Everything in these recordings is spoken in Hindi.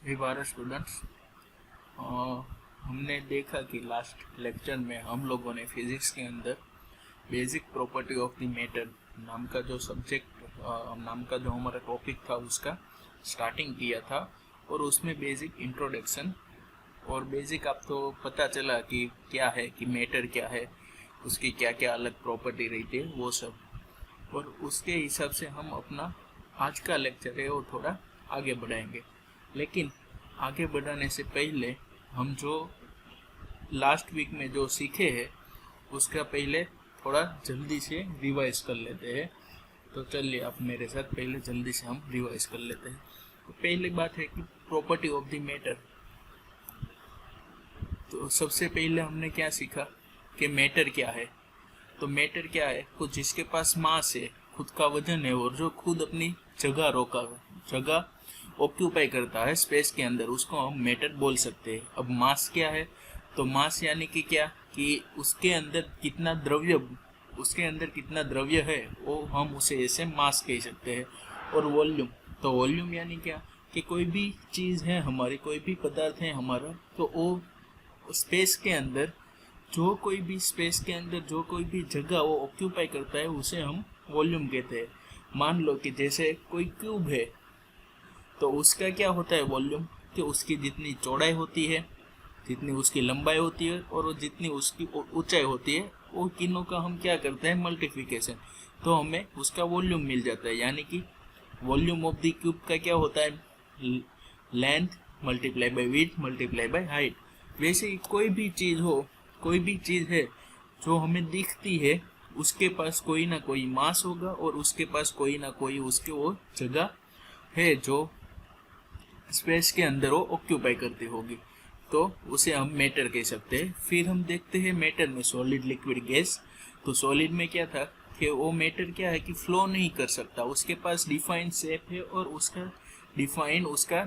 हे भारत स्टूडेंट्स, हमने देखा कि लास्ट लेक्चर में हम लोगों ने फिजिक्स के अंदर basic property of the matter नाम का जो नाम का जो हमारा टॉपिक था उसका स्टार्टिंग किया था। और उसमें बेसिक इंट्रोडक्शन और बेसिक आपको पता चला कि क्या है, कि मैटर क्या है, उसकी क्या क्या अलग प्रॉपर्टी रहती है, वो सब। और उसके हिसाब से हम अपना आज का लेक्चर है वो थोड़ा आगे बढ़ाएंगे। लेकिन आगे बढ़ाने से पहले हम जो लास्ट वीक में जो सीखे हैं उसका पहले थोड़ा जल्दी से रिवाइज कर लेते हैं। तो चलिए आप मेरे साथ पहले जल्दी से हम रिवाइज कर लेते हैं। तो पहली बात है कि प्रॉपर्टी ऑफ द मैटर। तो सबसे पहले हमने क्या सीखा कि मैटर क्या है। तो मैटर क्या है, कुछ जिसके पास मास है, खुद का वजन है और जो खुद अपनी जगह ऑक्यूपाई करता है स्पेस के अंदर, उसको हम मैटर बोल सकते हैं। अब मास क्या है, तो मास यानी कि क्या, कि उसके अंदर कितना द्रव्य है वो हम उसे ऐसे मास कह सकते हैं। और वॉल्यूम, तो वॉल्यूम यानी क्या, कि कोई भी चीज़ है हमारी, कोई भी पदार्थ है हमारा, तो वो स्पेस के अंदर जो कोई भी जगह वो ऑक्यूपाई करता है उसे हम वॉल्यूम कहते हैं। मान लो कि जैसे कोई क्यूब है, तो उसका क्या होता है वॉल्यूम, कि उसकी जितनी चौड़ाई होती है, जितनी उसकी लंबाई होती है और जितनी उसकी ऊंचाई होती है, वो तीनों का हम क्या करते हैं, मल्टीप्लिकेशन। तो हमें उसका वॉल्यूम मिल जाता है। यानी कि वॉल्यूम ऑफ द क्यूब का क्या होता है, length multiply by width multiply by height. वैसे ही कोई भी चीज़ है जो हमें दिखती है, उसके पास कोई ना कोई मास होगा और उसके पास कोई ना कोई उसकी वो जगह है जो स्पेस के अंदर वो ऑक्यूपाई करती होगी, तो उसे हम मैटर कह सकते हैं। फिर हम देखते हैं मैटर में सॉलिड, लिक्विड, गैस। तो सॉलिड में क्या था कि वो मैटर क्या है कि फ्लो नहीं कर सकता, उसके पास डिफाइंड शेप है और उसका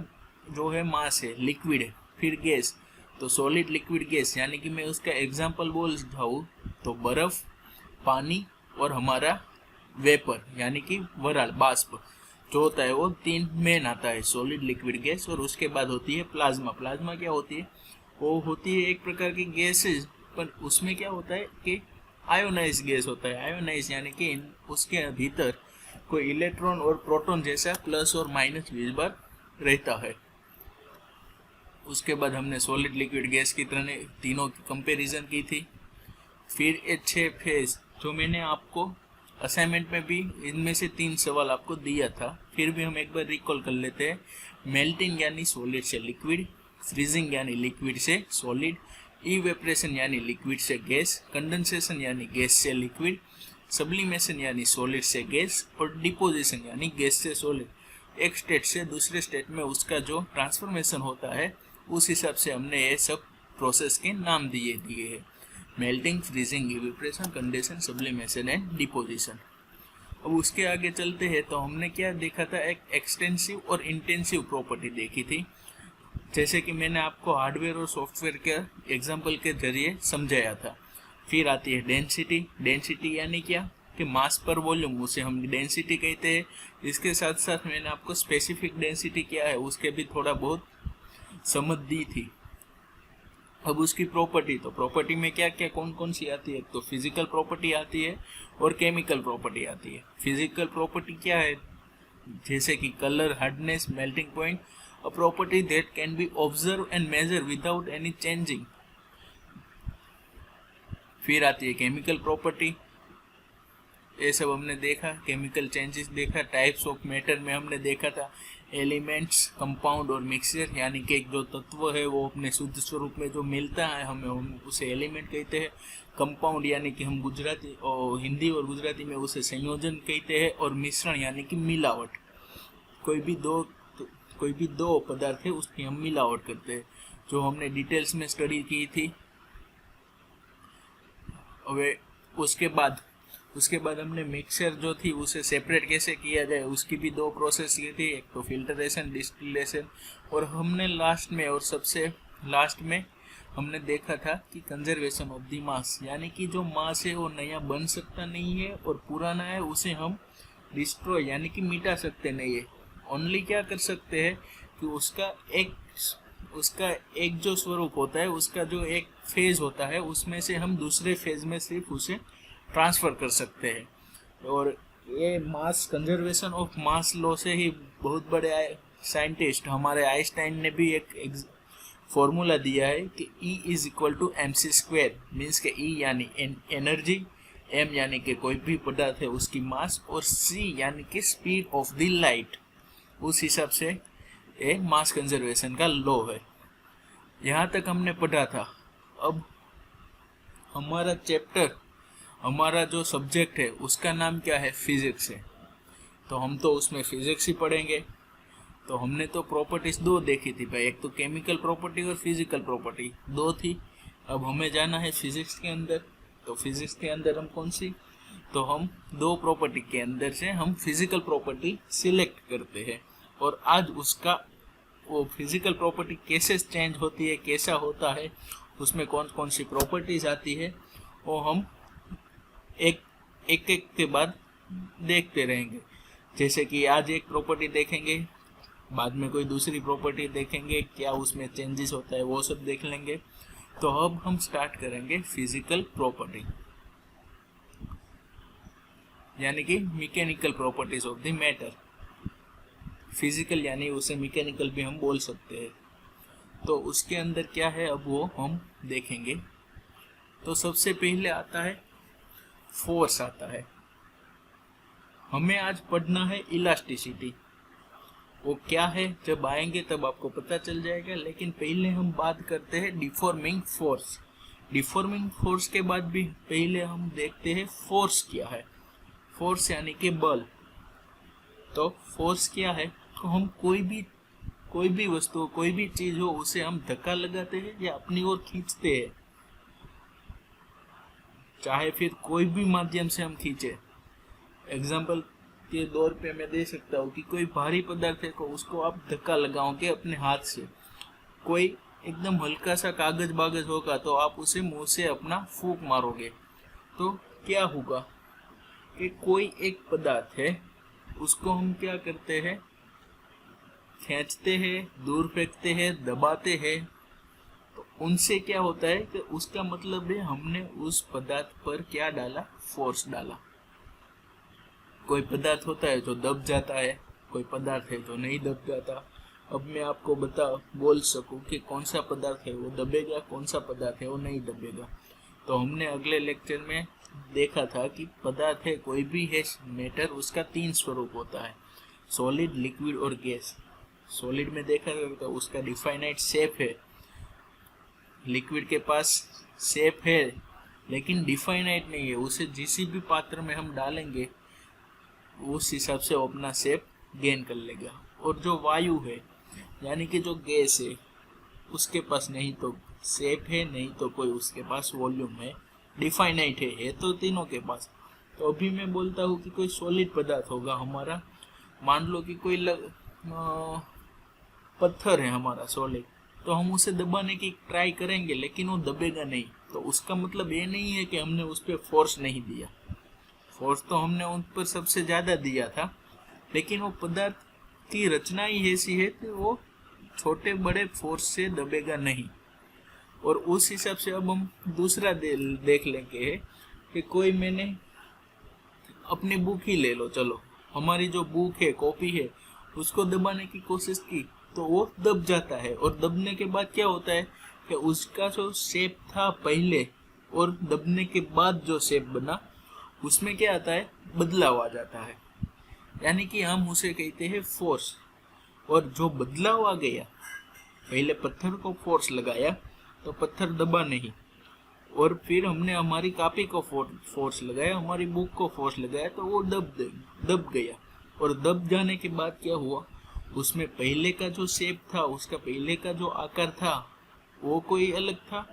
जो है मास है, लिक्विड है। फिर गैस, तो सॉलिड, लिक्विड, गैस, यानी कि मैं उसका एग्जांपल बोलता हूँ तो बर्फ, पानी और हमारा वेपर यानी कि वराल, बाष्प जो होता है, वो तीन मेन आता है, सॉलिड, लिक्विड, गैस। और उसके बाद होती है प्लाज्मा। प्लाज्मा क्या होती है, वो होती है एक प्रकार की गैसेज, पर उसमें क्या होता है कि आयोनाइज गैस होता है। आयोनाइज यानी कि उसके भीतर कोई इलेक्ट्रॉन और प्रोटॉन जैसा प्लस और माइनस विजबार रहता है। उसके बाद हमने सॉलिड, लिक्विड, गैस की तरह तीनों की कंपैरिजन की थी। फिर ये 6 फेज जो मैंने आपको असाइनमेंट में भी इनमें से 3 सवाल आपको दिया था, फिर भी हम एक बार रिकॉल कर लेते हैं। मेल्टिंग यानी सॉलिड से लिक्विड, फ्रीजिंग यानी लिक्विड से सॉलिड, इवेपरेशन यानी लिक्विड से गैस, कंडेंसेशन यानी गैस से लिक्विड, सब्लिमेशन यानी सॉलिड से गैस, और डिपोजिशन यानी गैस से सॉलिड। एक स्टेट से दूसरे स्टेट में उसका जो ट्रांसफॉर्मेशन होता है, उस हिसाब से हमने ये सब प्रोसेस के नाम दिए हैं, melting, freezing, evaporation, condensation, sublimation and deposition. अब उसके आगे चलते हैं तो हमने क्या देखा था, एक एक्सटेंसिव और इंटेंसिव प्रॉपर्टी देखी थी, जैसे कि मैंने आपको हार्डवेयर और सॉफ्टवेयर के एग्जांपल के जरिए समझाया था। फिर आती है डेंसिटी। डेंसिटी यानी क्या, कि मास पर वॉल्यूम, उसे हम डेंसिटी कहते हैं। इसके साथ साथ मैंने आपको स्पेसिफिक डेंसिटी क्या है उसके भी थोड़ा बहुत समझ दी थी। अब उसकी प्रॉपर्टी, तो प्रॉपर्टी में क्या क्या कौन कौन सी आती है, तो फिजिकल प्रॉपर्टी आती है और केमिकल प्रॉपर्टी आती है। फिजिकल प्रॉपर्टी क्या है, जैसे कि colour, hardness, melting point, a property that can be observe and measure without any changing. फिर आती है केमिकल प्रॉपर्टी, ये सब हमने देखा, केमिकल चेंजेस देखा। टाइप्स ऑफ मैटर में हमने देखा था एलिमेंट्स, कंपाउंड और मिक्सचर, यानी कि एक जो तत्व है वो अपने शुद्ध स्वरूप में जो मिलता है हम उसे एलिमेंट कहते हैं। कंपाउंड यानी कि हम गुजराती और हिंदी और गुजराती में उसे संयोजन कहते हैं। और मिश्रण यानी कि मिलावट, कोई भी दो पदार्थ है उसकी हम मिलावट करते हैं, जो हमने डिटेल्स में स्टडी की थी। अब उसके बाद हमने मिक्सचर जो थी उसे सेपरेट कैसे किया जाए उसकी भी 2 प्रोसेस की थी, एक तो फिल्टरेशन, डिस्टिलेशन। और हमने सबसे लास्ट में हमने देखा था कि कंजर्वेशन ऑफ द मास, यानी कि जो मास है वो नया बन सकता नहीं है और पुराना है उसे हम डिस्ट्रॉय यानी कि मिटा सकते नहीं है। ओनली क्या कर सकते हैं कि उसका एक जो स्वरूप होता है, उसका जो एक फेज होता है, उसमें से हम दूसरे फेज में सिर्फ उसे ट्रांसफर कर सकते हैं। और ये mass conservation of mass law से ही बहुत बड़े साइंटिस्ट हमारे आइंस्टाइन ने भी एक फॉर्मूला दिया है कि E is equal to mc², means के E यानी एनर्जी, M यानी कि कोई भी पदार्थ है उसकी मास, और C यानी कि स्पीड ऑफ द लाइट। उस हिसाब से ये मास कंजर्वेशन का लॉ है। यहाँ तक हमने पढ़ा था। अब हमारा चैप्टर, हमारा जो सब्जेक्ट है उसका नाम क्या है? फिजिक्स है। तो हम तो उसमें फिजिक्स ही पढ़ेंगे। तो हमने तो प्रॉपर्टीज दो देखी थी भाई, एक तो केमिकल प्रॉपर्टी और फिजिकल प्रॉपर्टी, दो थी। अब हमें जाना है फिजिक्स के अंदर। तो फिजिक्स के अंदर हम कौन सी? तो हम दो प्रॉपर्टी के अंदर से हम फिजिकल प्रॉपर्टी सिलेक्ट करते हैं, और आज उसका वो फिजिकल प्रॉपर्टी कैसे चेंज होती है, कैसा होता है, उसमें कौन कौन सी प्रॉपर्टीज आती है, वो हम एक के बाद देखते रहेंगे। जैसे कि आज एक प्रॉपर्टी देखेंगे, बाद में कोई दूसरी प्रॉपर्टी देखेंगे, क्या उसमें चेंजेस होता है वो सब देख लेंगे। तो अब हम स्टार्ट करेंगे फिजिकल प्रॉपर्टी, यानी कि mechanical properties of the matter. Physical यानी उसे मैकेनिकल भी हम बोल सकते हैं। तो उसके अंदर क्या है अब वो हम देखेंगे। तो सबसे पहले आता है फोर्स आता है। हमें आज पढ़ना है इलास्टिसिटी। वो क्या है जब आएंगे तब आपको पता चल जाएगा, लेकिन पहले हम बात करते हैं डिफॉर्मिंग फोर्स। डिफॉर्मिंग फोर्स के बाद भी पहले हम देखते हैं फोर्स क्या है। फोर्स यानी कि बल। तो फोर्स क्या है? तो हम कोई भी वस्तु, कोई भी चीज हो, उसे हम धक्का लगाते हैं या अपनी ओर खींचते हैं, चाहे फिर कोई भी माध्यम से हम खींचे। एग्जाम्पल के तौर पे मैं दे सकता हूँ कि कोई भारी पदार्थ है को उसको आप धक्का लगाओगे अपने हाथ से। कोई एकदम हल्का सा कागज बागज होगा तो आप उसे मुंह से अपना फूंक मारोगे, तो क्या होगा कि कोई एक पदार्थ है, उसको हम क्या करते हैं? खींचते हैं, दूर फेंकते हैं, दबाते हैं। तो उनसे क्या होता है कि उसका मतलब है हमने उस पदार्थ पर क्या डाला? फोर्स डाला। कोई पदार्थ होता है जो दब जाता है, कोई पदार्थ है जो नहीं दब जाता। अब मैं आपको बोल सकूं कि कौन सा पदार्थ है वो दबेगा, कौन सा पदार्थ है वो नहीं दबेगा। तो हमने अगले लेक्चर में देखा था कि पदार्थ है कोई भी है मैटर, उसका 3 स्वरूप होता है, सॉलिड, लिक्विड और गैस। सॉलिड में देखा तो उसका डिफाइनाइट शेप है, लिक्विड के पास शेप है लेकिन डिफाइनाइट नहीं है। उसे जिस भी पात्र में हम डालेंगे उस हिसाब से वो अपना शेप गेन कर लेगा। और जो वायु है यानी कि जो गैस है, उसके पास नहीं तो शेप है, नहीं तो कोई उसके पास वॉल्यूम है, डिफाइनाइट है तो तीनों के पास। तो अभी मैं बोलता हूँ कि कोई सॉलिड पदार्थ होगा हमारा, मान लो कि कोई पत्थर है हमारा सॉलिड, तो हम उसे दबाने की ट्राई करेंगे लेकिन वो दबेगा नहीं। तो उसका मतलब ये नहीं है कि हमने उस पर फोर्स नहीं दिया, फोर्स तो हमने उन पर सबसे ज्यादा दिया था, लेकिन वो पदार्थ की रचना ही ऐसी है कि वो छोटे बड़े फोर्स से दबेगा नहीं। और उस हिसाब से अब हम दूसरा देख लेंगे कि कोई, मैंने अपनी बुक ही ले लो, चलो हमारी जो बुक है, कॉपी है, उसको दबाने की कोशिश की तो वो दब जाता है। और दबने के बाद क्या होता है कि उसका जो शेप था पहले और दबने के बाद जो शेप बना, उसमें क्या आता है? बदलाव आ जाता है, यानी कि हम उसे कहते हैं फोर्स। और जो बदलाव आ गया, पहले पत्थर को फोर्स लगाया तो पत्थर दबा नहीं, और फिर हमने हमारी कॉपी को फोर्स लगाया, हमारी बुक को फोर्स लगाया, तो वो दब गया। और दब जाने के बाद क्या हुआ? उसमें पहले का जो शेप था, उसका पहले का जो आकार था वो कोई अलग था,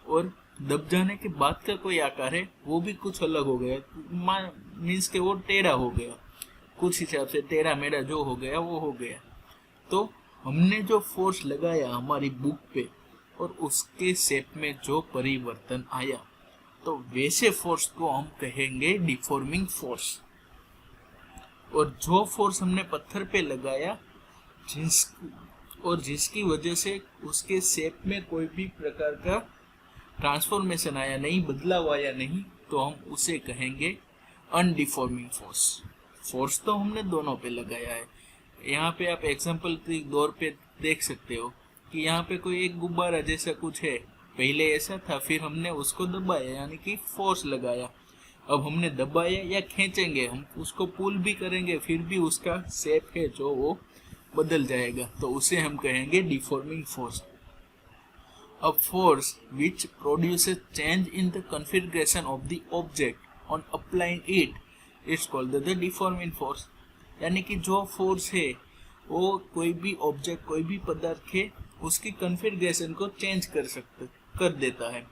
और दब जाने के बाद का कोई आकार है वो भी कुछ अलग हो गया। मीन्स के वो टेढ़ा हो गया, कुछ हिसाब से टेढ़ा मेढ़ा जो हो गया वो हो गया। तो हमने जो फोर्स लगाया हमारी बुक पे और उसके शेप में जो परिवर्तन आया, तो वैसे फोर्स को हम कहेंगे डिफॉर्मिंग फोर्स। और जो फोर्स हमने पत्थर पे लगाया, और जिसकी वजह से उसके शेप में कोई भी प्रकार का ट्रांसफॉर्मेशन आया नहीं, बदलाव आया नहीं, तो हम उसे कहेंगे अनडिफॉर्मिंग फोर्स। फोर्स तो हमने दोनों पे लगाया है। यहाँ पे आप एग्जांपल के तौर पे देख सकते हो कि यहाँ पे कोई एक गुब्बारा जैसा कुछ है, पहले ऐसा था, फिर हमने उसको दबाया यानी कि फोर्स लगाया। अब हमने दबाया या खींचेंगे, हम उसको पुल भी करेंगे, फिर भी उसका शेप है जो वो बदल जाएगा, तो उसे हम कहेंगे deforming force. A force which produces change in the configuration of the object on applying it is called the deforming force। यानी कि जो फोर्स है वो कोई भी ऑब्जेक्ट, कोई भी पदार्थ है, उसकी कन्फिगरेशन को चेंज कर देता है।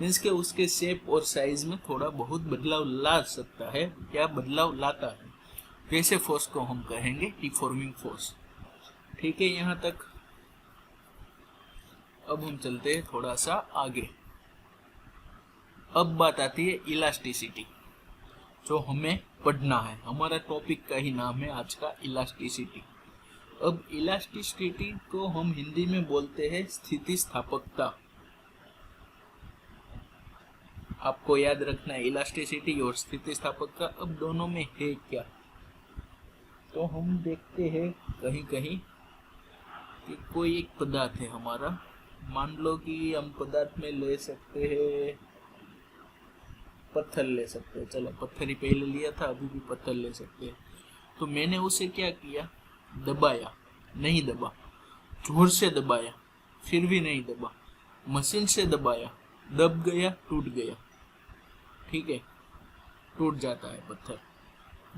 मीन्स के उसके शेप और साइज में थोड़ा बहुत बदलाव ला सकता है या बदलाव लाता है, वैसे फोर्स को हम कहेंगे डिफॉर्मिंग फोर्स। ठीक है, यहाँ तक। अब हम चलते हैं थोड़ा सा आगे। अब बात आती है इलास्टिसिटी, जो हमें पढ़ना है। हमारा टॉपिक का ही नाम है आज का इलास्टिसिटी। अब इलास्टिसिटी को हम हिंदी में बोलते हैं स्थितिस्थापकता। आपको याद रखना है इलास्टिसिटी और स्थितिस्थापकता अब दोनों में है क्या। तो हम देखते हैं कहीं कहीं कि कोई एक पदार्थ है हमारा, मान लो कि हम पदार्थ में ले सकते हैं, पत्थर ले सकते हैं। चलो पत्थर ही पहले लिया था, अभी भी पत्थर ले सकते हैं। तो मैंने उसे क्या किया, दबाया, नहीं दबा, जोर से दबाया, फिर भी नहीं दबा, मशीन से दबाया, दब गया, टूट गया। ठीक है, टूट जाता है पत्थर।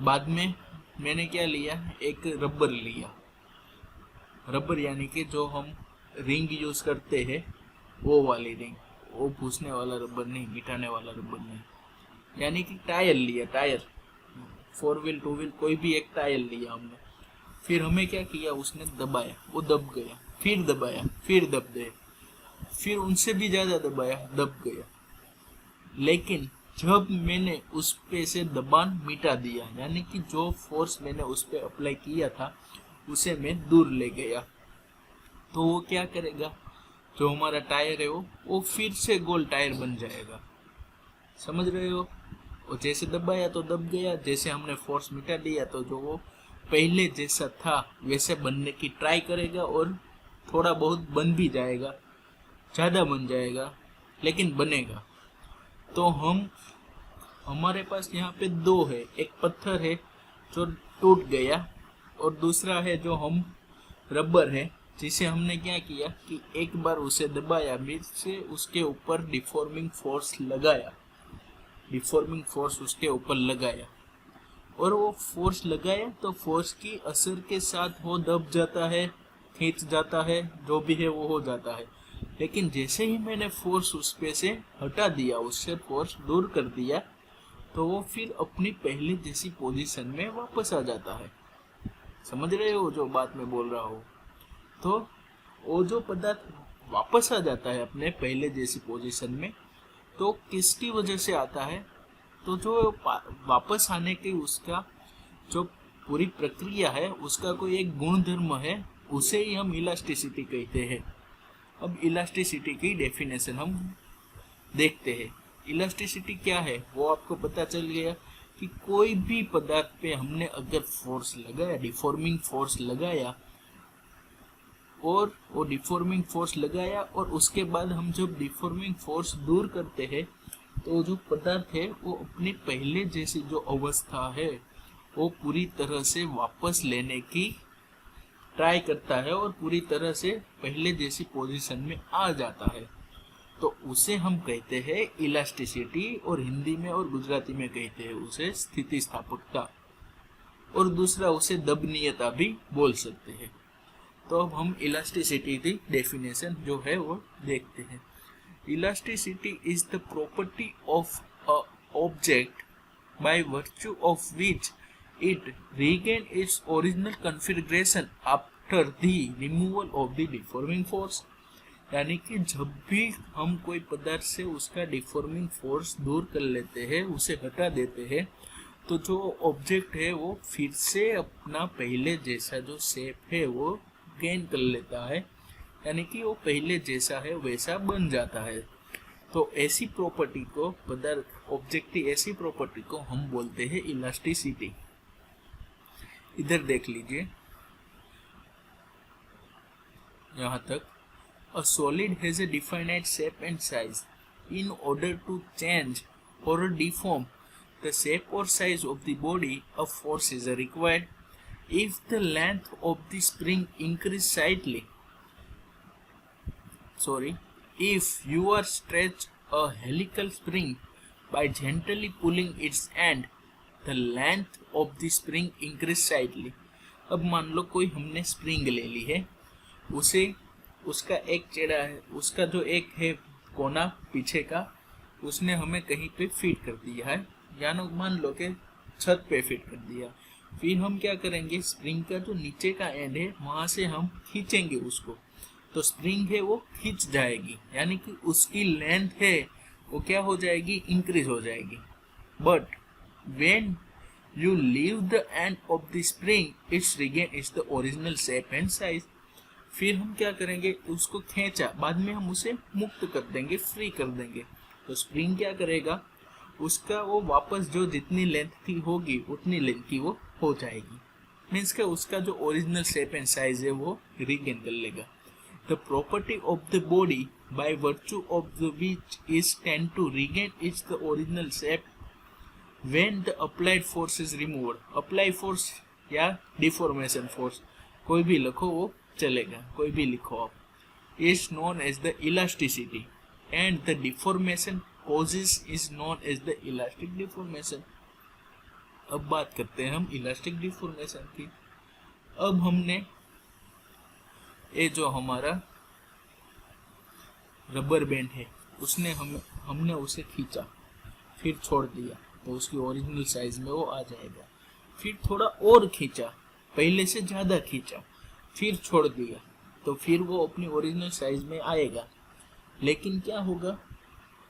बाद में मैंने क्या लिया, एक रबर लिया। रबर यानी कि जो हम रिंग यूज करते हैं वो वाली रिंग, वो पूछने वाला रबर नहीं, मिटाने वाला रबर नहीं। यानी कि टायर लिया, टायर, 4 व्हील 2 व्हील कोई भी एक टायर लिया हमने। फिर हमें क्या किया, उसने दबाया, वो दब गया, फिर दबाया, फिर दब गया, फिर उनसे भी ज्यादा दबाया, दब गया। लेकिन जब मैंने उस पे से दबान मिटा दिया, यानी कि जो फोर्स मैंने उस पे अप्लाई किया था उसे मैं दूर ले गया, तो वो क्या करेगा, जो हमारा टायर है वो फिर से गोल टायर बन जाएगा। समझ रहे हो। और जैसे दबाया तो दब गया, जैसे हमने फोर्स मिटा दिया तो जो वो पहले जैसा था वैसे बनने की ट्राई करेगा, और थोड़ा बहुत बन भी जाएगा, ज़्यादा बन जाएगा, लेकिन बनेगा। तो हमारे पास यहाँ पे दो है, एक पत्थर है जो टूट गया, और दूसरा है जो हम रबर है जिसे हमने क्या किया कि एक बार उसे दबाया, फिर से उसके ऊपर डिफॉर्मिंग फोर्स लगाया, डिफॉर्मिंग फोर्स उसके ऊपर लगाया, और वो फोर्स लगाया तो फोर्स की असर के साथ वो दब जाता है, खींच जाता है, जो भी है वो हो जाता है। लेकिन जैसे ही मैंने फोर्स उस पे से हटा दिया, उससे फोर्स दूर कर दिया, तो वो फिर अपनी पहले जैसी पोजीशन में वापस आ जाता है। समझ रहे हो जो बात मैं बोल रहा हूँ। तो वो जो पदार्थ वापस आ जाता है अपने पहले जैसी पोजीशन में, तो किसकी वजह से आता है, तो जो वापस आने की उसका जो पूरी प्रक्रिया है, उसका कोई एक गुणधर्म है, उसे ही हम इलास्टिसिटी कहते हैं। अब इलास्टिसिटी की डेफिनेशन हम देखते हैं। इलास्टिसिटी क्या है वो आपको पता चल गया कि कोई भी पदार्थ पे हमने अगर फोर्स लगाया, डिफॉर्मिंग फोर्स लगाया, और वो डिफॉर्मिंग फोर्स लगाया, और उसके बाद हम जब डिफॉर्मिंग फोर्स दूर करते हैं तो जो पदार्थ है वो अपनी पहले जैसी जो अवस्था है वो पूरी तरह से वापस लेने की ट्राई करता है, और पूरी तरह से पहले जैसी पोजीशन में आ जाता है। तो उसे हम कहते हैं इलास्टिसिटी, और हिंदी में और गुजराती में कहते हैं उसे स्थितिस्थापकता, और दूसरा उसे दबनीयता भी बोल सकते हैं। तो अब हम इलास्टिसिटी की डेफिनेशन जो है वो देखते हैं। Elasticity is the property of a object by virtue of which it regain its original configuration after the removal of the deforming force। यानी कि जब भी हम कोई पदार्थ से उसका डिफॉर्मिंग फोर्स दूर कर लेते हैं, उसे हटा देते हैं, तो जो ऑब्जेक्ट है वो फिर से अपना पहले जैसा जो शेप है वो गेन कर लेता है, यानी कि वो पहले जैसा है वैसा बन जाता है। तो ऐसी प्रॉपर्टी को, पदार्थ ऑब्जेक्ट की ऐसी प्रॉपर्टी को हम बोलते हैं इलास्टिसिटी। इधर देख लीजिए यहाँ तक, a solid has a definite shape and size, in order to change और डिफॉर्म द शेप और size of the body a force is required. If the length of the spring increase slightly, if you are stretch a helical spring by gently pulling its end, the length of the spring increase slightly। अब मान लो कोई हमने स्प्रिंग ले ली है, उसे उसका एक चेड़ा है, उसका जो एक है कोना पीछे का, उसने हमें कहीं पे फिट कर दिया है, या मान लो कि छत पे फिट कर दिया। फिर हम क्या करेंगे, स्प्रिंग का जो नीचे का एंड है वहां से हम खींचेंगे उसको, तो स्प्रिंग है वो खींच जाएगी, यानी कि उसकी लेंथ है वो क्या हो जाएगी, इंक्रीज हो जाएगी। But when you leave the end of the spring it's regain it's the original shape and size. फिर हम क्या करेंगे, उसको खींचा, बाद में हम उसे मुक्त कर देंगे, फ्री कर देंगे, तो स्प्रिंग क्या करेगा, उसका वो वापस जो जितनी लेंथ की होगी उतनी लेंथ की वो हो जाएगी, मीन्स के उसका जो ओरिजिनल शेप एंड साइज है वो रिगेन कर लेगा। The property of the body by virtue of the which is tend to regain its the original shape when the applied force is removed। apply force या deformation force, कोई भी लिखो वो चलेगा, कोई भी लिखो आप, is known as the elasticity and the deformation causes is known as the elastic deformation। अब बात करते हैं हम इलास्टिक डिफॉर्मेशन की। अब हमने ये जो हमारा रबर बैंड है उसने हमने उसे खींचा, फिर छोड़ दिया, तो उसकी ओरिजिनल साइज में वो आ जाएगा। फिर थोड़ा और खींचा, पहले से ज़्यादा खींचा, फिर छोड़ दिया, तो फिर वो अपनी ओरिजिनल साइज में आएगा। लेकिन क्या होगा,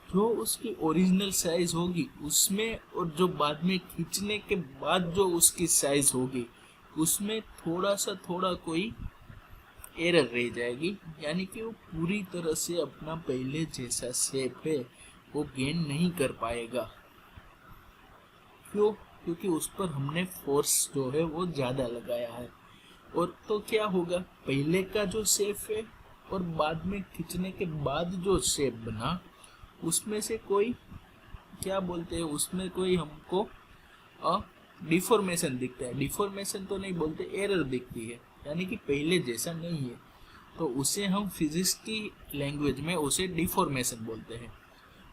जो उसकी ओरिजिनल साइज होगी उसमें और जो बाद में खींचने के बाद जो उसकी साइज होगी उसमें थोड़ा कोई एरर रह जाएगी, यानी कि वो पूरी तरह से अपना पहले जैसा शेप है वो गेन नहीं कर पाएगा। क्यों? क्योंकि उस पर हमने फोर्स जो है वो ज़्यादा लगाया है। और तो क्या होगा, पहले का जो शेप है और बाद में खींचने के बाद जो शेप बना उसमें से कोई क्या बोलते हैं, उसमें कोई हमको डिफॉर्मेशन दिखता है। डिफॉर्मेशन तो नहीं बोलते, एरर दिखती है, यानी कि पहले जैसा नहीं है, तो उसे हम फिजिक्स की लैंग्वेज में उसे डिफॉर्मेशन बोलते हैं।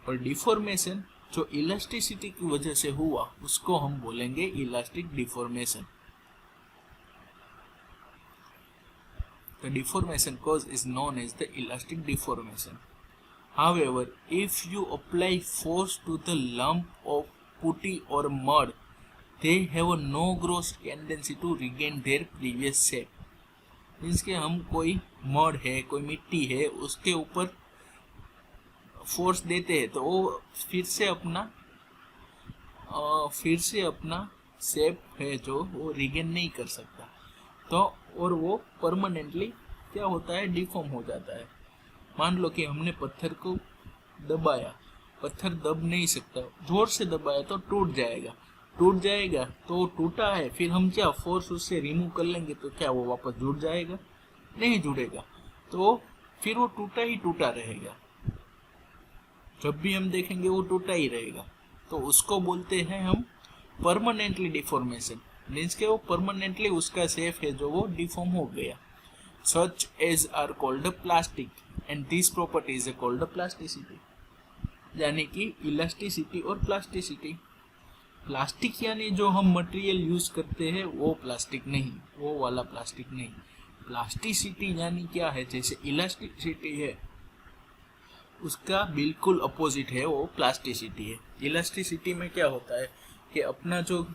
और डिफॉर्मेशन जो इलास्टिसिटी की वजह से हुआ उसको हम बोलेंगे elastic deformation. The deformation cause is known as the elastic deformation. However, if you apply force to the lump of putty or mud, they have no gross tendency to regain their previous shape। Means के हम कोई मड है, कोई मिट्टी है, उसके ऊपर फोर्स देते हैं तो वो फिर से अपना शेप है जो वो रिगेन नहीं कर सकता, तो और वो परमानेंटली क्या होता है, डिफॉर्म हो जाता है। मान लो कि हमने पत्थर को दबाया, पत्थर दब नहीं सकता, जोर से दबाया तो टूट जाएगा तो टूटा है, फिर हम क्या फोर्स उससे रिमूव कर लेंगे तो क्या वो वापस जुड़ जाएगा, नहीं जुड़ेगा, तो फिर वो टूटा ही टूटा रहेगा, जब भी हम देखेंगे वो टूटा ही रहेगा। तो उसको बोलते हैं हम परमानेंटली डिफॉर्मेशन, मीन्स के वो परमानेंटली उसका शेप है जो वो डिफॉर्म हो गया। Such as are called plastic and this property is called plasticity, यानी कि इलास्टिसिटी और प्लास्टिसिटी। प्लास्टिक यानी जो हम मटेरियल यूज करते हैं वो प्लास्टिक नहीं, वो वाला प्लास्टिक नहीं। प्लास्टिसिटी यानी क्या है, जैसे इलास्टिसिटी है उसका बिल्कुल अपोजिट है वो प्लास्टिसिटी है। इलास्टिसिटी में क्या होता है कि अपना जो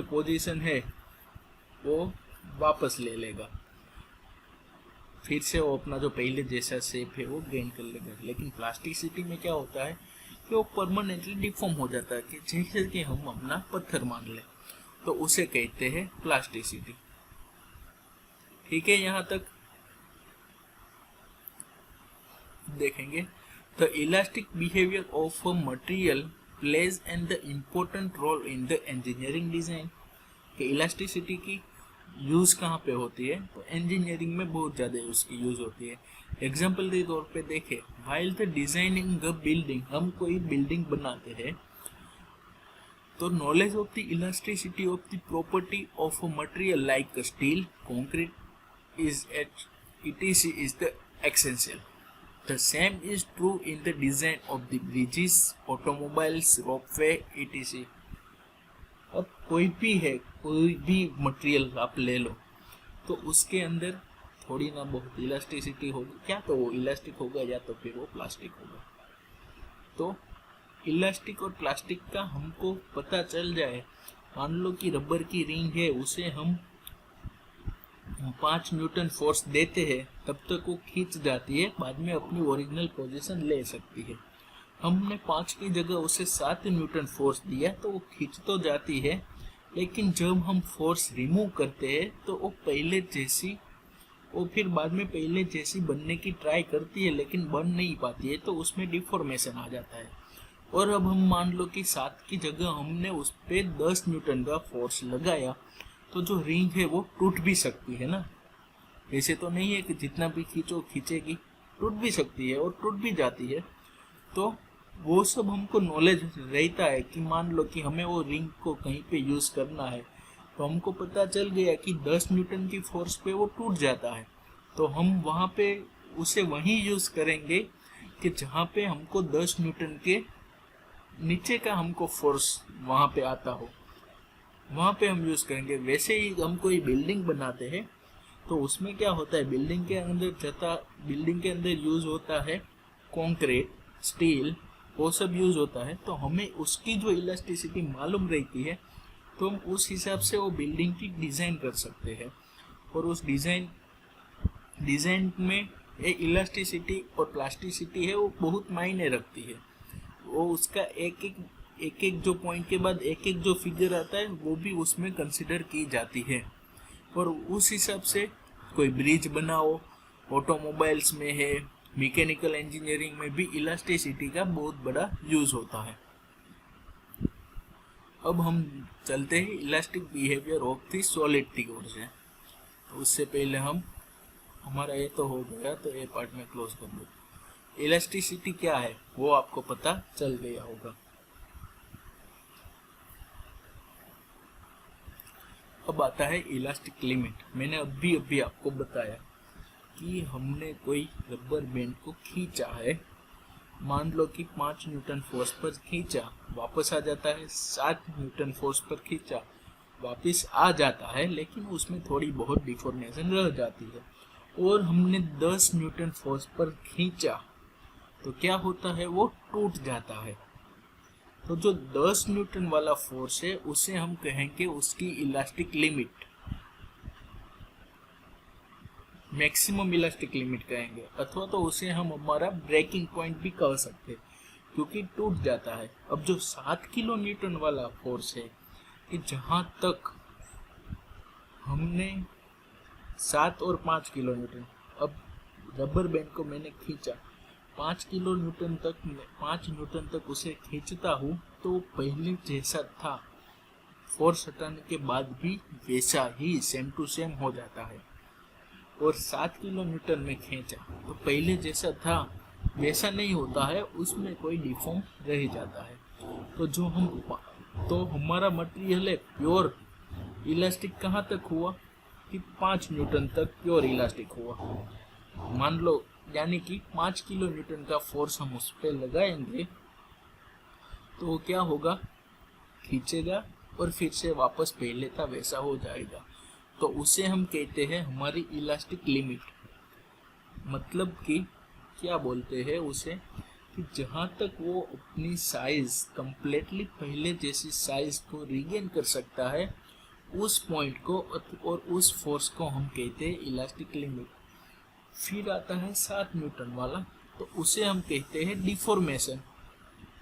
पोजीशन है वो वापस ले लेगा, फिर से वो अपना जो पहले जैसा शेप है वो गेन कर लेगा। लेकिन प्लास्टिसिटी में क्या होता है कि वो परमानेंटली डिफॉर्म हो जाता है, कि जैसे कि हम अपना पत्थर मान लें तो उसे कहते हैं प्लास्टिसिटी। ठीक है, यहाँ तक देखेंगे। The elastic behaviour of a material plays and the important role in the engineering design. कि इलास्टिसिटी की यूज कहाँ पे होती है, तो इंजीनियरिंग में बहुत ज़्यादा उसकी यूज होती है। एग्जाम्पल के तौर पे देखें, while the designing a building, हम कोई बिल्डिंग बनाते हैं तो knowledge of the elasticity of the property of a material like steel, concrete is at etc is the essential. The same is true in the design of the bridges, automobiles, ropeway, etc. अब कोई भी है, कोई भी मटेरियल आप ले लो तो उसके अंदर थोड़ी ना बहुत इलास्टिसिटी होगी, क्या तो वो इलास्टिक होगा या तो फिर वो प्लास्टिक होगा। तो इलास्टिक और प्लास्टिक का हमको पता चल जाए, मान लो कि रबर की रिंग है, उसे हम 5 न्यूटन फोर्स देते हैं तब तक वो खींच जाती है, बाद में अपनी ओरिजिनल पोजीशन ले सकती है। हमने 5 की जगह उसे 7 न्यूटन फोर्स दिया तो वो खींच तो जाती है, लेकिन जब हम फोर्स रिमूव करते हैं तो वो पहले जैसी, वो फिर बाद में पहले जैसी बनने की ट्राई करती है लेकिन बन नहीं पाती है, तो उसमें डिफॉर्मेशन आ जाता है। और अब हम मान लो कि 7 की जगह हमने उस पर 10 न्यूटन का फोर्स लगाया तो जो रिंग है वो टूट भी सकती है ना। ऐसे तो नहीं है कि जितना भी खींचो खींचेगी, टूट भी सकती है और टूट भी जाती है। तो वो सब हमको नॉलेज रहता है कि मान लो कि हमें वो रिंग को कहीं पे यूज़ करना है तो हमको पता चल गया कि 10 न्यूटन की फोर्स पे वो टूट जाता है, तो हम वहाँ पे उसे वहीं यूज़ करेंगे कि जहाँ पे हमको 10 न्यूटन के नीचे का हमको फोर्स वहाँ पे आता हो, वहाँ पे हम यूज़ करेंगे। वैसे ही हम कोई बिल्डिंग बनाते हैं तो उसमें क्या होता है, बिल्डिंग के अंदर यूज़ होता है कंक्रीट, स्टील, वो सब यूज़ होता है। तो हमें उसकी जो इलास्टिसिटी मालूम रहती है तो हम उस हिसाब से वो बिल्डिंग की डिज़ाइन कर सकते हैं। और उस डिज़ाइन में ये इलास्टिसिटी और प्लास्टिसिटी है वो बहुत मायने रखती है। वो उसका एक एक जो पॉइंट के बाद एक एक जो फिगर आता है वो भी उसमें कंसिडर की जाती है। और उस हिसाब से कोई ब्रिज बनाओ, ऑटोमोबाइल्स में है, मैकेनिकल इंजीनियरिंग में भी इलास्टिसिटी का बहुत बड़ा यूज होता है। अब हम चलते हैं elastic behaviour of the solid की ओर से। तो उससे पहले हमारा ये तो हो गया, तो ये पार्ट में क्लोज कर दो। इलास्टिसिटी क्या है वो आपको पता चल गया होगा। अब आता है इलास्टिक लिमिट। मैंने अभी आपको बताया कि हमने कोई रबर बैंड को खींचा है, मान लो कि 5 न्यूटन फोर्स पर खींचा, वापस आ जाता है, 7 न्यूटन फोर्स पर खींचा, वापस आ जाता है, लेकिन उसमें थोड़ी बहुत डिफॉर्मेशन रह जाती है। और हमने 10 न्यूटन फोर्स पर खींचा तो क्या होता है, वो टूट जाता है। तो जो 10 न्यूटन वाला फोर्स है उसे हम कहेंगे उसकी elastic limit, maximum elastic limit कहेंगे, अथवा तो उसे हम हमारा ब्रेकिंग पॉइंट भी कह सकते हैं, क्योंकि टूट जाता है। अब जो 7 किलो न्यूटन वाला फोर्स है कि जहाँ तक हमने 7 और 5 किलो न्यूटन, अब रबर बैंड को मैंने खींचा 5 न्यूटन तक उसे खींचता हूँ तो पहले जैसा था, फोर्स हटाने के बाद भी वैसा ही सेम टू सेम हो जाता है। और 7 किलो न्यूटन में खींचा तो पहले जैसा था वैसा नहीं होता है, उसमें कोई डिफॉर्म रह जाता है। तो हमारा मटेरियल है प्योर इलास्टिक कहाँ तक हुआ कि 5 न्यूटन तक प्योर इलास्टिक हुआ, मान लो। यानी कि 5 किलो न्यूटन का फोर्स हम उस पर लगाएंगे तो वो क्या होगा, खींचेगा और फिर से वापस पहले था वैसा हो जाएगा। तो उसे हम कहते हैं हमारी इलास्टिक लिमिट। मतलब कि क्या बोलते हैं उसे, कि जहाँ तक वो अपनी साइज कंप्लीटली पहले जैसी साइज को रिगेन कर सकता है, उस पॉइंट को और उस फोर्स को हम कहते हैं इलास्टिक लिमिट। फिर आता है 7 न्यूटन वाला, तो उसे हम कहते हैं डिफॉर्मेशन,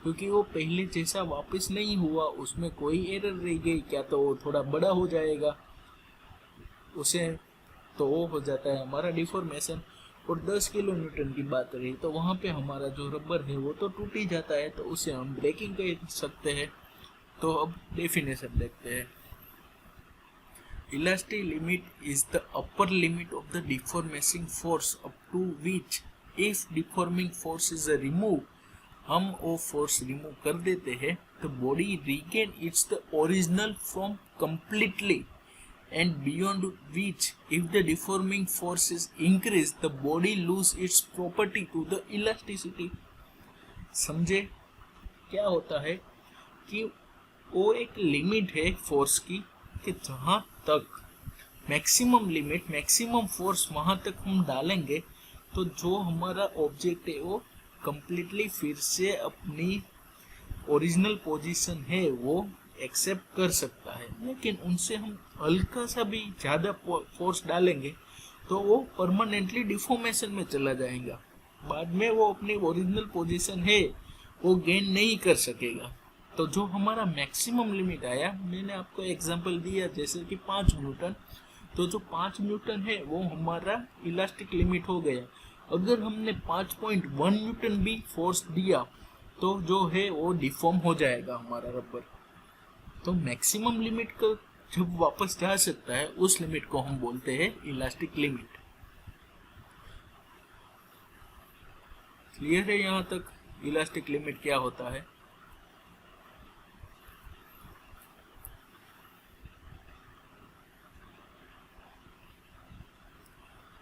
क्योंकि वो पहले जैसा वापस नहीं हुआ, उसमें कोई एरर रह गई, क्या तो वो थोड़ा बड़ा हो जाएगा, उसे तो वो हो जाता है हमारा डिफॉर्मेशन। और 10 किलो न्यूटन की बात रही तो वहाँ पे हमारा जो रबर है वो तो टूट ही जाता है, तो उसे हम ब्रेकिंग कह सकते हैं। तो अब डेफिनेशन देखते हैं। Elastic limit is the upper limit of the deformation force up to which if deforming force is remove, हम वो फोर्स रिमूव कर देते हैं तो body regain its the original form completely, and beyond which if the deforming force is increased the body lose its property to the elasticity। समझे क्या होता है कि वो एक लिमिट है फोर्स की कि जहाँ तक मैक्सिमम लिमिट मैक्सिमम फोर्स वहाँ तक हम डालेंगे तो जो हमारा ऑब्जेक्ट है वो कंप्लीटली फिर से अपनी ओरिजिनल पोजीशन है वो एक्सेप्ट कर सकता है। लेकिन उनसे हम हल्का सा भी ज़्यादा फोर्स डालेंगे तो वो परमानेंटली डिफॉर्मेशन में चला जाएगा, बाद में वो अपनी ओरिजिनल पोजीशन है वो गेन नहीं कर सकेगा। तो जो हमारा मैक्सिमम लिमिट आया, मैंने आपको एग्जांपल दिया जैसे कि 5 न्यूटन, तो जो 5 न्यूटन है वो हमारा इलास्टिक लिमिट हो गया। अगर हमने 5.1 न्यूटन भी फोर्स दिया तो जो है वो डिफॉर्म हो जाएगा हमारा रबर। तो मैक्सिमम लिमिट का जब वापस जा सकता है उस लिमिट को हम बोलते हैं इलास्टिक लिमिट। क्लियर है यहाँ तक इलास्टिक लिमिट क्या होता है?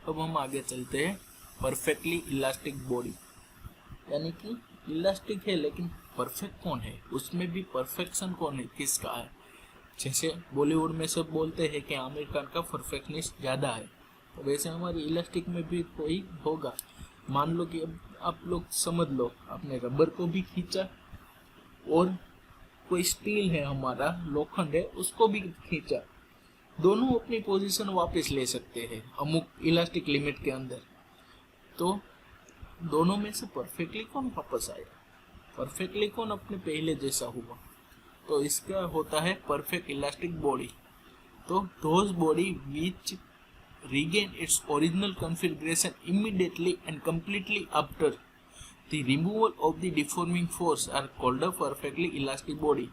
अब हम आगे चलते हैं परफेक्टली इलास्टिक बॉडी, यानी कि इलास्टिक है लेकिन परफेक्ट कौन है, उसमें भी परफेक्शन कौन है, किसका है। जैसे बॉलीवुड में सब बोलते हैं कि आमिर खान का परफेक्टनेस ज़्यादा है, तो वैसे हमारी इलास्टिक में भी कोई होगा। मान लो कि अब आप लोग समझ लो, आपने रबर को भी खींचा और कोई स्टील है हमारा, लोखंड है, उसको भी खींचा, दोनों अपनी पोजीशन वापस ले सकते हैं अमुक इलास्टिक लिमिट के अंदर। तो दोनों में से परफेक्टली कौन वापस आया, परफेक्टली कौन अपने पहले जैसा हुआ, तो इसका होता है परफेक्ट इलास्टिक बॉडी। तो those body which regain its original configuration immediately and completely after the removal of the deforming force are called a perfectly elastic body,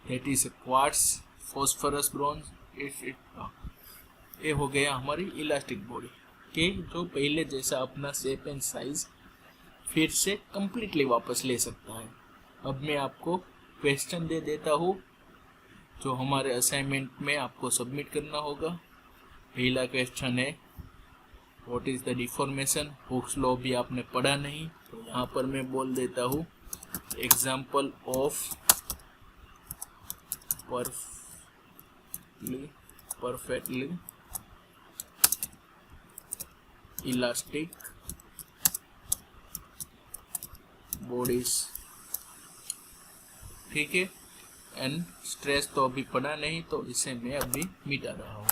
that is quartz, phosphorus, bronze। ये हो गया हमारी इलास्टिक बॉडी के जो पहले जैसा अपना शेप एंड साइज फिर से कंप्लीटली वापस ले सकता है। अब मैं आपको क्वेश्चन दे देता हूँ जो हमारे असाइनमेंट में आपको सबमिट करना होगा। पहला क्वेश्चन है what is the deformation. Hooke's law भी आपने पढ़ा नहीं, तो यहाँ पर मैं बोल देता हूँ example of perfectly elastic bodies. ठीक है, एंड स्ट्रेस तो अभी पढ़ा नहीं, तो इसे मैं अभी मिटा रहा हूँ।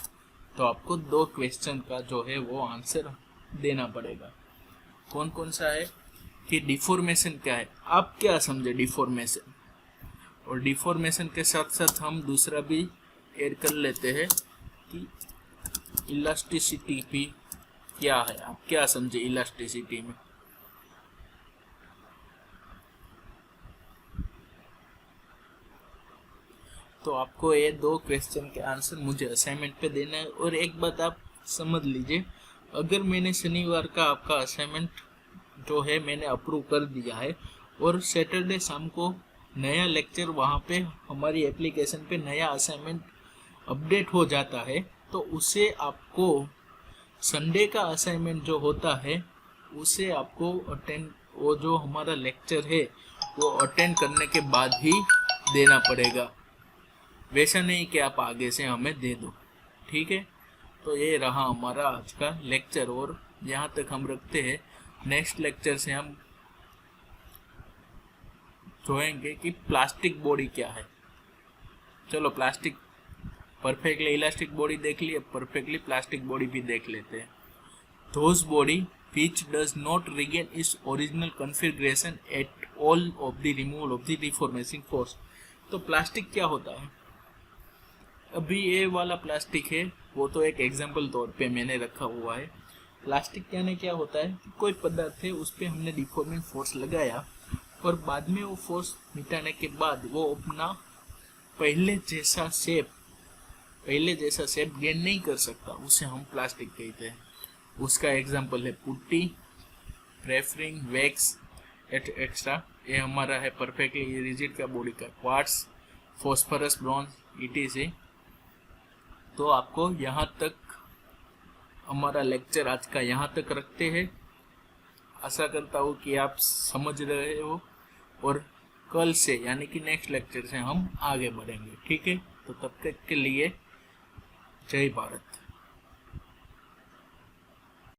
तो आपको 2 क्वेश्चन का जो है वो आंसर देना पड़ेगा। कौन कौन सा है कि डिफॉर्मेशन क्या है, आप क्या समझे डिफॉर्मेशन, और डिफॉर्मेशन के साथ साथ हम दूसरा भी ऐड कर लेते हैं कि इलास्टिसिटी भी क्या है, आप क्या समझे इलास्टिसिटी में। तो आपको ये 2 क्वेश्चन के आंसर मुझे असाइनमेंट पे देना है। और एक बात आप समझ लीजिए, अगर मैंने शनिवार का आपका असाइनमेंट जो है मैंने अप्रूव कर दिया है और सैटरडे शाम को नया लेक्चर वहाँ पे हमारी एप्लीकेशन पे नया असाइनमेंट अपडेट हो जाता है, तो उसे आपको संडे का असाइनमेंट जो होता है उसे आपको अटेंड, वो जो हमारा लेक्चर है वो अटेंड करने के बाद ही देना पड़ेगा, वैसा नहीं कि आप आगे से हमें दे दो। ठीक है, तो ये रहा हमारा आज का लेक्चर और यहाँ तक हम रखते हैं। नेक्स्ट लेक्चर से हम जोएंगे कि प्लास्टिक बॉडी क्या है। चलो, प्लास्टिक परफेक्टली इलास्टिक बॉडी देख ली, अब परफेक्टली प्लास्टिक बॉडी भी देख लेते हैं। Those body which does not regain its original configuration at all of the removal of the deforming force। तो प्लास्टिक क्या होता है, अभी ये वाला प्लास्टिक है वो तो एक एग्जाम्पल तौर पे मैंने रखा हुआ है। प्लास्टिक यानी क्या होता है कि कोई पदार्थ है उस पर हमने डिफॉर्मिंग फोर्स लगाया और बाद में वो फोर्स मिटाने के बाद वो अपना पहले जैसा शेप गेन नहीं कर सकता, उसे हम प्लास्टिक कहते हैं। उसका एग्जाम्पल है पुट्टी, प्रेफरिंग, वैक्स एक्स्ट्रा। ये हमारा है परफेक्टली रिजिड का बॉडी का क्वार्ट्स, फॉस्फरस, ब्रॉन्ज, ETC। तो आपको यहाँ तक हमारा लेक्चर आज का यहाँ तक रखते हैं। आशा करता हूँ कि आप समझ रहे हो और कल से यानी कि नेक्स्ट लेक्चर से हम आगे बढ़ेंगे। ठीक है, तो तब तक के लिए जय भारत।